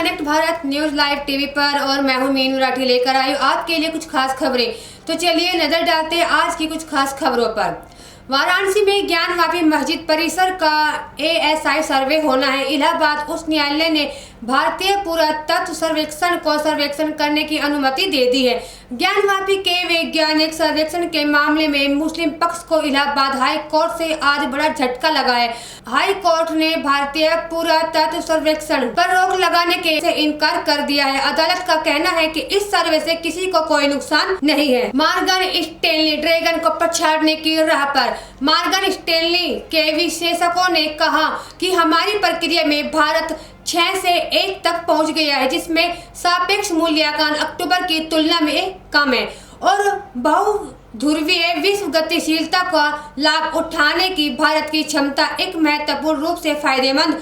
Connect Bharat news live TV पर और मैं हूं मीनू राठी लेकर आई हूं आपके लिए कुछ खास खबरें। तो चलिए नजर डालते हैं आज की कुछ खास खबरों पर। वाराणसी में ज्ञानवापी मस्जिद परिसर का ASI सर्वे होना है। इलाहाबाद उच्च न्यायालय ने भारतीय पुरातत्व सर्वेक्षण को सर्वेक्षण करने की अनुमति दे दी है। ज्ञानवापी के वैज्ञानिक सर्वेक्षण के मामले में मुस्लिम पक्ष को इलाहाबाद हाई कोर्ट से आज बड़ा झटका लगा है। हाई कोर्ट ने भारतीय पुरातत्व सर्वेक्षण पर रोक लगाने के से इनकार कर दिया है। अदालत का कहना है कि इस सर्वे से किसी को कोई नुकसान नहीं है। मॉर्गन स्टैनली ड्रैगन को पछाड़ने की राह पर। मॉर्गन स्टैनली के विशेषज्ञों ने कहा कि हमारी प्रक्रिया में भारत 6 से 1 तक पहुंच गया है, जिसमें सापेक्ष मूल्यांकन अक्टूबर की तुलना में कम है और बहुध्रुवीय विश्व गतिशीलता का लाभ उठाने की भारत की क्षमता एक महत्वपूर्ण रूप से फायदेमंद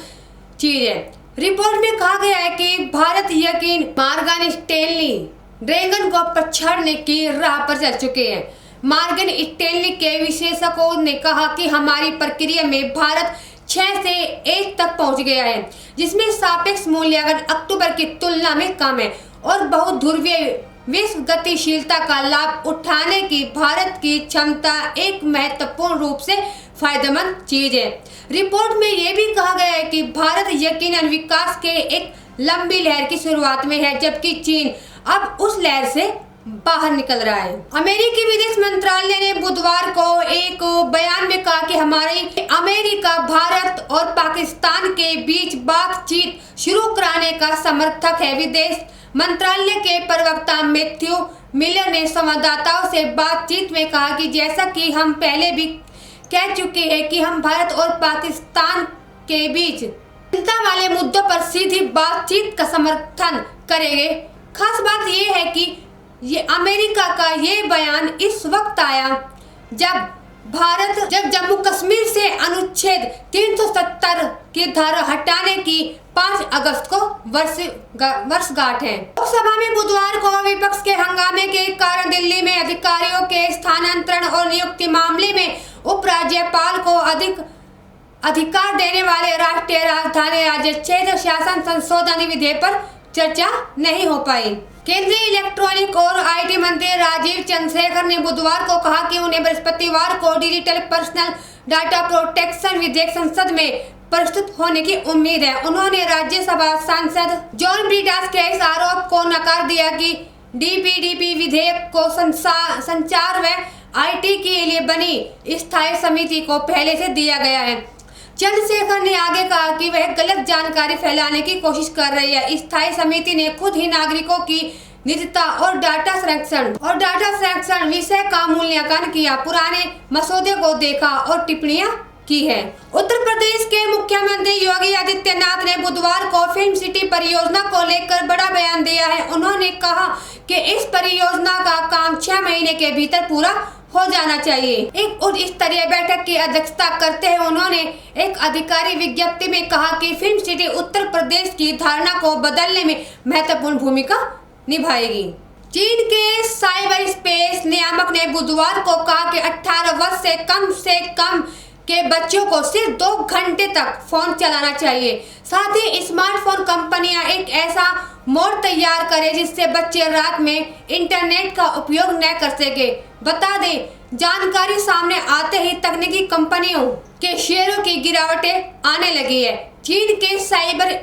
चीज है। रिपोर्ट में कहा गया है कि भारत यकीन मॉर्गन स्टैनली ड्रैगन को पछाड़ने की राह पर चल चुके हैं। मॉर्गन स्टैनली के विशेषज्ञों ने कहा कि हमारी प्रक्रिया में भारत 6 से 1 तक पहुंच गया है, जिसमें सापेक्ष मूल्यांकन अक्टूबर की तुलना में कम है और बहुध्रुवीय विश्व गतिशीलता का लाभ उठाने की भारत की क्षमता एक महत्वपूर्ण रूप से फायदेमंद चीज है। रिपोर्ट में यह भी कहा गया है कि भारत यकीनन विकास के एक लंबी लहर की शुरुआत में है, जबकि चीन अब उस लहर से बाहर निकल रहा है। अमेरिकी विदेश मंत्रालय ने बुधवार को एक बयान में कहा कि हमारी अमेरिका, भारत और पाकिस्तान के बीच बातचीत शुरू कराने का समर्थक है। विदेश मंत्रालय के प्रवक्ता मैथ्यू मिलर ने संवाददाताओं से बातचीत में कहा कि जैसा कि हम पहले भी कह चुके हैं कि हम भारत और पाकिस्तान के बीच चिंता वाले मुद्दों पर सीधी बातचीत का समर्थन करेंगे। खास बात यह है कि ये अमेरिका का ये बयान इस वक्त आया जब जम्मू कश्मीर से अनुच्छेद 370 की धारा हटाने की 5 अगस्त को वर्षगांठ है। लोकसभा में बुधवार को विपक्ष के हंगामे के कारण दिल्ली में अधिकारियों के स्थानांतरण और नियुक्ति मामले में उपराज्यपाल को अधिकार देने वाले राष्ट्रीय राजधानी राज्य क्षेत्र शासन संशोधन विधेयक पर चर्चा नहीं हो पाई। केंद्रीय इलेक्ट्रॉनिक और IT मंत्री राजीव चंद्रशेखर ने बुधवार को कहा कि उन्हें बृहस्पतिवार को डिजिटल पर्सनल डाटा प्रोटेक्शन विधेयक संसद में प्रस्तुत होने की उम्मीद है। उन्होंने राज्यसभा सांसद जॉन ब्रिटास के इस आरोप को नकार दिया कि DPDP विधेयक को संचार व IT के लिए बनी स्थायी समिति को पहले से दिया गया है। चंद्रशेखर ने आगे कहा कि वह गलत जानकारी फैलाने की कोशिश कर रही है। स्थायी समिति ने खुद ही नागरिकों की निजता और डाटा संरक्षण विषय का मूल्यांकन किया, पुराने मसौदे को देखा और टिप्पणियां की है। उत्तर प्रदेश के मुख्यमंत्री योगी आदित्यनाथ ने बुधवार को फिल्म सिटी परियोजना को लेकर बड़ा बयान दिया है। उन्होंने कहा कि इस परियोजना का काम 6 महीने के भीतर पूरा हो जाना चाहिए। एक उच्च स्तरीय बैठक की अध्यक्षता करते हुए उन्होंने एक आधिकारिक विज्ञप्ति में कहा कि फिल्म सिटी उत्तर प्रदेश की धारणा को बदलने में महत्वपूर्ण भूमिका निभाएगी। चीन के साइबर स्पेस नियामक ने बुधवार को कहा कि 18 वर्ष से कम के बच्चों को सिर्फ 2 घंटे तक फोन चलाना चाहिए। साथ ही स्मार्टफोन कंपनियां एक ऐसा मोड तैयार करें जिससे बच्चे रात में इंटरनेट का उपयोग न कर सके। बता दें, जानकारी सामने आते ही तकनीकी कंपनियों के शेयरों की गिरावटें आने लगी है। चीन के साइबर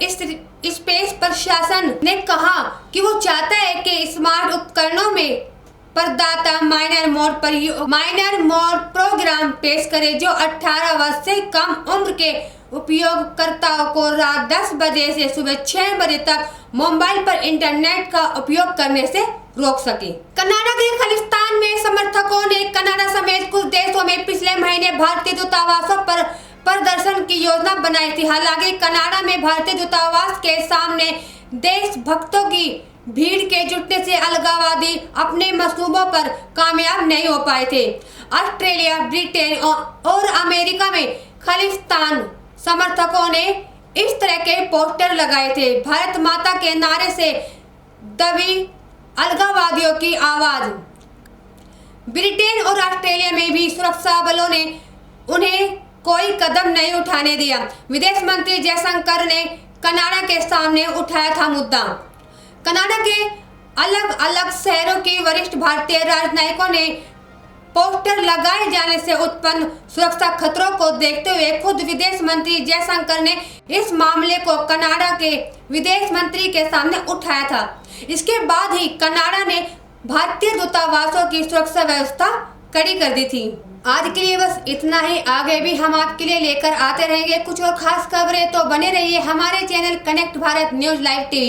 स्पेस प्रशासन ने कहा कि वो चाहता है कि स्मार्ट उपकरणों में प्रदाता माइनर मोड प्रोग्राम पेश करे जो 18 वर्ष से कम उम्र के उपयोगकर्ताओं को रात 10 बजे से सुबह 6 बजे तक मोबाइल पर इंटरनेट का उपयोग करने से रोक सके। कनाडा के खालिस्तान में समर्थकों ने कनाडा समेत कुछ देशों में पिछले महीने भारतीय दूतावासों पर प्रदर्शन की योजना बनाई थी। हालांकि कनाडा में भारतीय दूतावास के सामने देशभक्तों की भीड़ के जुटने से अलगाववादी अपने मंसूबों पर कामयाब नहीं हो पाए थे। ऑस्ट्रेलिया, ब्रिटेन और अमेरिका में खालिस्तान समर्थकों ने इस तरह के पोस्टर लगाए थे। भारत माता के नारे से दबी अलगाववादियों की आवाज। ब्रिटेन और ऑस्ट्रेलिया में भी सुरक्षा बलों ने उन्हें कोई कदम नहीं उठाने दिया। विदेश मंत्री जयशंकर ने कनाडा के सामने उठाया था मुद्दा। कनाडा के अलग अलग शहरों के वरिष्ठ भारतीय राजनयिकों ने पोस्टर लगाए जाने से उत्पन्न सुरक्षा खतरों को देखते हुए खुद विदेश मंत्री जयशंकर ने इस मामले को कनाडा के विदेश मंत्री के सामने उठाया था। इसके बाद ही कनाडा ने भारतीय दूतावासों की सुरक्षा व्यवस्था कड़ी कर दी थी। आज के लिए बस इतना ही। आगे भी हम आपके लिए लेकर आते रहेंगे कुछ और खास खबरें, तो बने रहिए हमारे channel connect Bharat news live TV.